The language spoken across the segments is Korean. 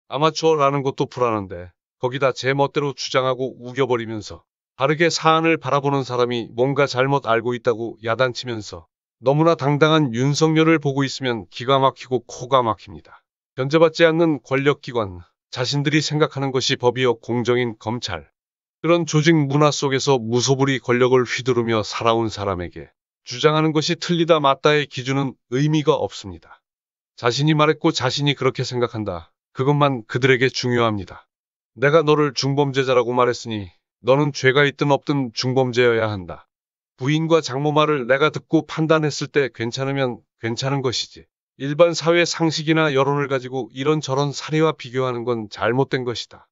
아마추어라는 것도 불안한데 거기다 제 멋대로 주장하고 우겨버리면서 다르게 사안을 바라보는 사람이 뭔가 잘못 알고 있다고 야단치면서 너무나 당당한 윤석열을 보고 있으면 기가 막히고 코가 막힙니다. 견제받지 않는 권력기관, 자신들이 생각하는 것이 법이요 공정인 검찰. 그런 조직 문화 속에서 무소불위 권력을 휘두르며 살아온 사람에게 주장하는 것이 틀리다 맞다의 기준은 의미가 없습니다. 자신이 말했고 자신이 그렇게 생각한다. 그것만 그들에게 중요합니다. 내가 너를 중범죄자라고 말했으니 너는 죄가 있든 없든 중범죄여야 한다. 부인과 장모 말을 내가 듣고 판단했을 때 괜찮으면 괜찮은 것이지. 일반 사회 상식이나 여론을 가지고 이런저런 사례와 비교하는 건 잘못된 것이다.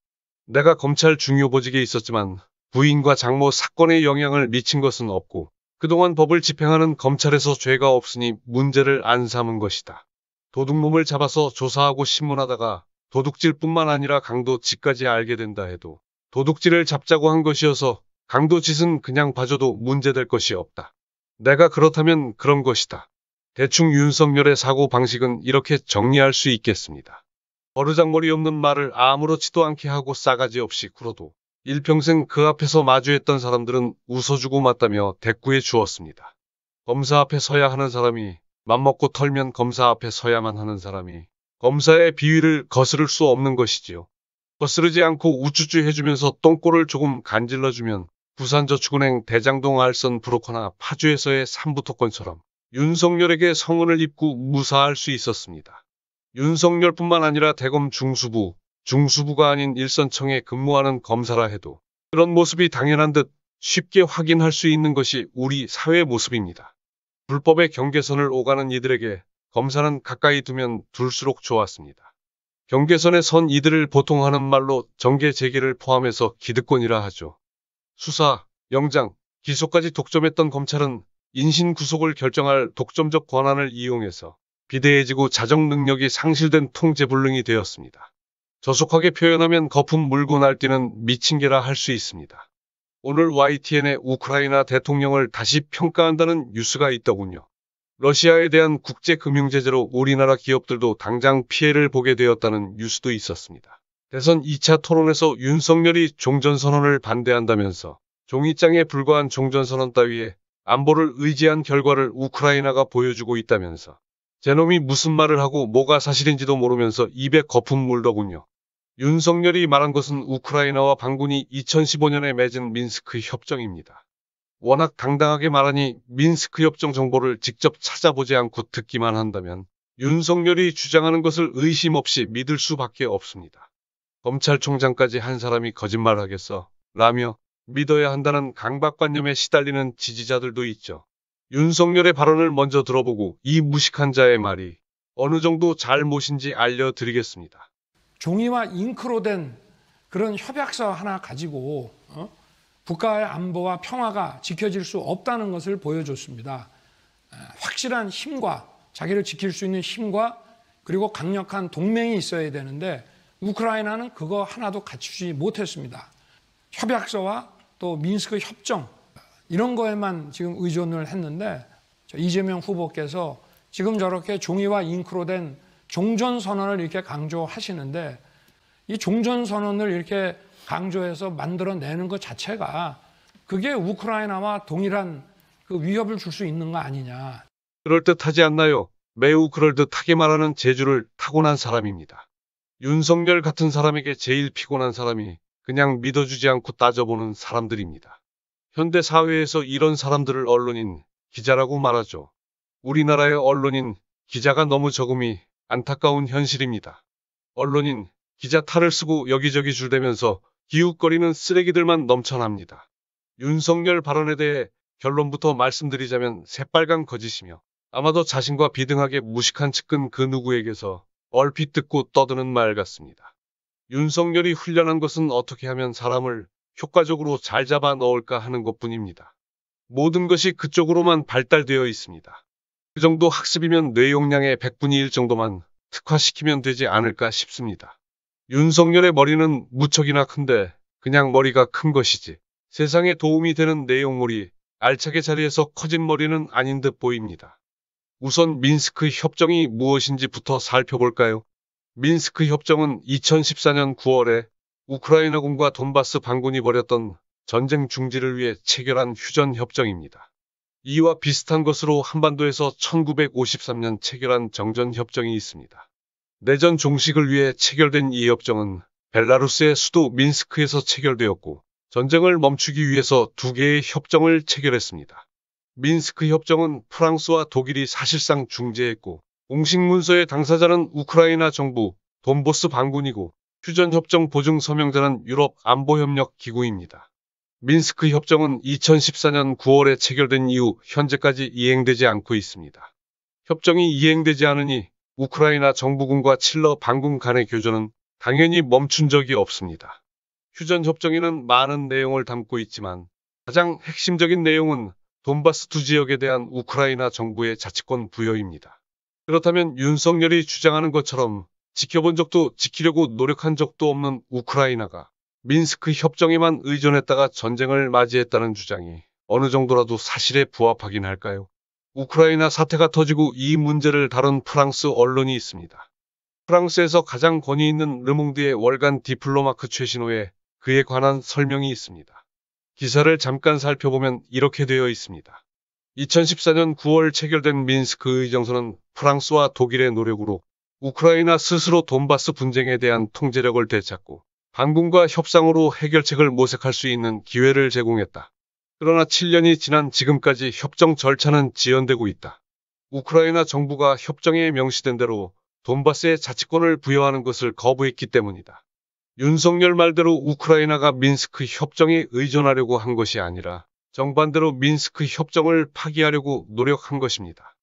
내가 검찰 중요보직에 있었지만 부인과 장모 사건에 영향을 미친 것은 없고 그동안 법을 집행하는 검찰에서 죄가 없으니 문제를 안 삼은 것이다. 도둑놈을 잡아서 조사하고 신문하다가 도둑질뿐만 아니라 강도짓까지 알게 된다 해도 도둑질을 잡자고 한 것이어서 강도짓은 그냥 봐줘도 문제될 것이 없다. 내가 그렇다면 그런 것이다. 대충 윤석열의 사고 방식은 이렇게 정리할 수 있겠습니다. 버르장머리 없는 말을 아무렇지도 않게 하고 싸가지 없이 굴어도 일평생 그 앞에서 마주했던 사람들은 웃어주고 맞다며 대꾸해 주었습니다. 검사 앞에 서야 하는 사람이 맘먹고 털면 검사 앞에 서야만 하는 사람이 검사의 비위를 거스를 수 없는 것이지요. 거스르지 않고 우쭈쭈 해주면서 똥꼬를 조금 간질러주면 부산저축은행 대장동 알선 브로커나 파주에서의 삼부토건처럼 윤석열에게 성은을 입고 무사할 수 있었습니다. 윤석열뿐만 아니라 대검 중수부가 아닌 일선청에 근무하는 검사라 해도 그런 모습이 당연한 듯 쉽게 확인할 수 있는 것이 우리 사회의 모습입니다. 불법의 경계선을 오가는 이들에게 검사는 가까이 두면 둘수록 좋았습니다. 경계선에 선 이들을 보통 하는 말로 정계 재개를 포함해서 기득권이라 하죠. 수사, 영장, 기소까지 독점했던 검찰은 인신 구속을 결정할 독점적 권한을 이용해서 비대해지고 자정 능력이 상실된 통제불능이 되었습니다. 저속하게 표현하면 거품 물고 날뛰는 미친 개라 할 수 있습니다. 오늘 YTN의 우크라이나 대통령을 다시 평가한다는 뉴스가 있더군요. 러시아에 대한 국제금융제재로 우리나라 기업들도 당장 피해를 보게 되었다는 뉴스도 있었습니다. 대선 2차 토론에서 윤석열이 종전선언을 반대한다면서 종이장에 불과한 종전선언 따위에 안보를 의지한 결과를 우크라이나가 보여주고 있다면서 제놈이 무슨 말을 하고 뭐가 사실인지도 모르면서 입에 거품 물더군요. 윤석열이 말한 것은 우크라이나와 반군이 2015년에 맺은 민스크 협정입니다. 워낙 당당하게 말하니 민스크 협정 정보를 직접 찾아보지 않고 듣기만 한다면 윤석열이 주장하는 것을 의심 없이 믿을 수밖에 없습니다. 검찰총장까지 한 사람이 거짓말하겠어? 라며 믿어야 한다는 강박관념에 시달리는 지지자들도 있죠. 윤석열의 발언을 먼저 들어보고 이 무식한 자의 말이 어느 정도 잘못인지 알려드리겠습니다. 종이와 잉크로 된 그런 협약서 하나 가지고 국가의 안보와 평화가 지켜질 수 없다는 것을 보여줬습니다. 확실한 힘과 자기를 지킬 수 있는 힘과 그리고 강력한 동맹이 있어야 되는데 우크라이나는 그거 하나도 갖추지 못했습니다. 협약서와 또 민스크 협정 이런 거에만 지금 의존을 했는데 이재명 후보께서 지금 저렇게 종이와 잉크로 된 종전선언을 이렇게 강조하시는데 이 종전선언을 이렇게 강조해서 만들어내는 것 자체가 그게 우크라이나와 동일한 그 위협을 줄 수 있는 거 아니냐. 그럴듯하지 않나요? 매우 그럴듯하게 말하는 재주를 타고난 사람입니다. 윤석열 같은 사람에게 제일 피곤한 사람이 그냥 믿어주지 않고 따져보는 사람들입니다. 현대 사회에서 이런 사람들을 언론인, 기자라고 말하죠. 우리나라의 언론인, 기자가 너무 적음이 안타까운 현실입니다. 언론인, 기자 탈을 쓰고 여기저기 줄대면서 기웃거리는 쓰레기들만 넘쳐납니다. 윤석열 발언에 대해 결론부터 말씀드리자면 새빨간 거짓이며 아마도 자신과 비등하게 무식한 측근 그 누구에게서 얼핏 듣고 떠드는 말 같습니다. 윤석열이 훈련한 것은 어떻게 하면 사람을 효과적으로 잘 잡아 넣을까 하는 것뿐입니다. 모든 것이 그쪽으로만 발달되어 있습니다. 그 정도 학습이면 뇌 용량의 100분의 1 정도만 특화시키면 되지 않을까 싶습니다. 윤석열의 머리는 무척이나 큰데 그냥 머리가 큰 것이지 세상에 도움이 되는 내용물이 알차게 자리해서 커진 머리는 아닌 듯 보입니다. 우선 민스크 협정이 무엇인지부터 살펴볼까요? 민스크 협정은 2014년 9월에 우크라이나군과 돈바스 반군이 벌였던 전쟁 중지를 위해 체결한 휴전 협정입니다. 이와 비슷한 것으로 한반도에서 1953년 체결한 정전 협정이 있습니다. 내전 종식을 위해 체결된 이 협정은 벨라루스의 수도 민스크에서 체결되었고 전쟁을 멈추기 위해서 두 개의 협정을 체결했습니다. 민스크 협정은 프랑스와 독일이 사실상 중재했고 공식 문서의 당사자는 우크라이나 정부, 돈바스 반군이고 휴전협정 보증 서명자는 유럽 안보협력 기구입니다. 민스크 협정은 2014년 9월에 체결된 이후 현재까지 이행되지 않고 있습니다. 협정이 이행되지 않으니 우크라이나 정부군과 칠러 반군 간의 교전은 당연히 멈춘 적이 없습니다. 휴전협정에는 많은 내용을 담고 있지만 가장 핵심적인 내용은 돈바스 두 지역에 대한 우크라이나 정부의 자치권 부여입니다. 그렇다면 윤석열이 주장하는 것처럼 지켜본 적도 지키려고 노력한 적도 없는 우크라이나가 민스크 협정에만 의존했다가 전쟁을 맞이했다는 주장이 어느 정도라도 사실에 부합하긴 할까요? 우크라이나 사태가 터지고 이 문제를 다룬 프랑스 언론이 있습니다. 프랑스에서 가장 권위 있는 르몽드의 월간 디플로마크 최신호에 그에 관한 설명이 있습니다. 기사를 잠깐 살펴보면 이렇게 되어 있습니다. 2014년 9월 체결된 민스크 의정서는 프랑스와 독일의 노력으로 우크라이나 스스로 돈바스 분쟁에 대한 통제력을 되찾고 반군과 협상으로 해결책을 모색할 수 있는 기회를 제공했다. 그러나 7년이 지난 지금까지 협정 절차는 지연되고 있다. 우크라이나 정부가 협정에 명시된 대로 돈바스의 자치권을 부여하는 것을 거부했기 때문이다. 윤석열 말대로 우크라이나가 민스크 협정에 의존하려고 한 것이 아니라 정반대로 민스크 협정을 파기하려고 노력한 것입니다.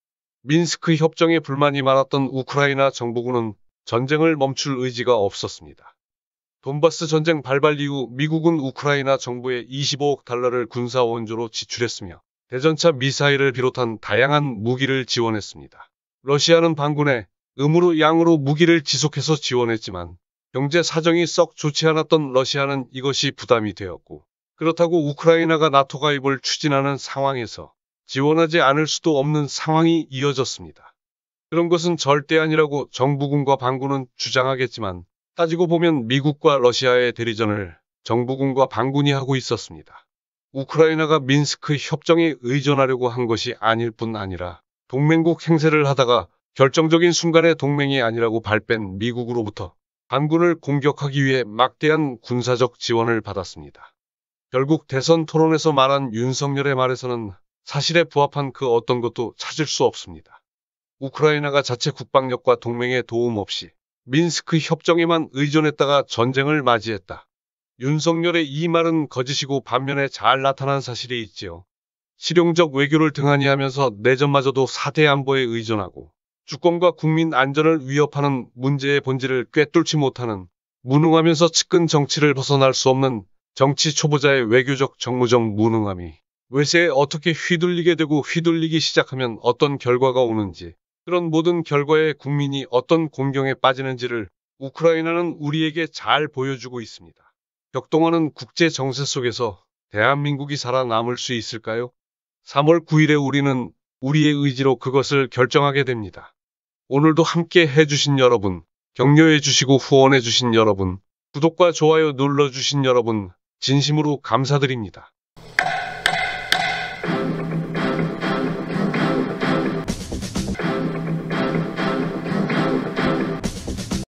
민스크 협정에 불만이 많았던 우크라이나 정부군은 전쟁을 멈출 의지가 없었습니다. 돈바스 전쟁 발발 이후 미국은 우크라이나 정부에 25억 달러를 군사 원조로 지출했으며 대전차 미사일을 비롯한 다양한 무기를 지원했습니다. 러시아는 반군에 음으로 양으로 무기를 지속해서 지원했지만 경제 사정이 썩 좋지 않았던 러시아는 이것이 부담이 되었고 그렇다고 우크라이나가 나토 가입을 추진하는 상황에서 지원하지 않을 수도 없는 상황이 이어졌습니다. 그런 것은 절대 아니라고 정부군과 반군은 주장하겠지만 따지고 보면 미국과 러시아의 대리전을 정부군과 반군이 하고 있었습니다. 우크라이나가 민스크 협정에 의존하려고 한 것이 아닐 뿐 아니라 동맹국 행세를 하다가 결정적인 순간에 동맹이 아니라고 발뺌 미국으로부터 반군을 공격하기 위해 막대한 군사적 지원을 받았습니다. 결국 대선 토론에서 말한 윤석열의 말에서는 사실에 부합한 그 어떤 것도 찾을 수 없습니다. 우크라이나가 자체 국방력과 동맹의 도움 없이 민스크 협정에만 의존했다가 전쟁을 맞이했다. 윤석열의 이 말은 거짓이고 반면에 잘 나타난 사실이 있지요. 실용적 외교를 등한히 하면서 내전마저도 4대 안보에 의존하고 주권과 국민 안전을 위협하는 문제의 본질을 꿰뚫지 못하는 무능하면서 측근 정치를 벗어날 수 없는 정치 초보자의 외교적 정무적 무능함이 외세에 어떻게 휘둘리게 되고 휘둘리기 시작하면 어떤 결과가 오는지 그런 모든 결과에 국민이 어떤 공경에 빠지는지를 우크라이나는 우리에게 잘 보여주고 있습니다. 격동하는 국제 정세 속에서 대한민국이 살아남을 수 있을까요? 3월 9일에 우리는 우리의 의지로 그것을 결정하게 됩니다. 오늘도 함께 해주신 여러분, 격려해주시고 후원해주신 여러분, 구독과 좋아요 눌러주신 여러분, 진심으로 감사드립니다.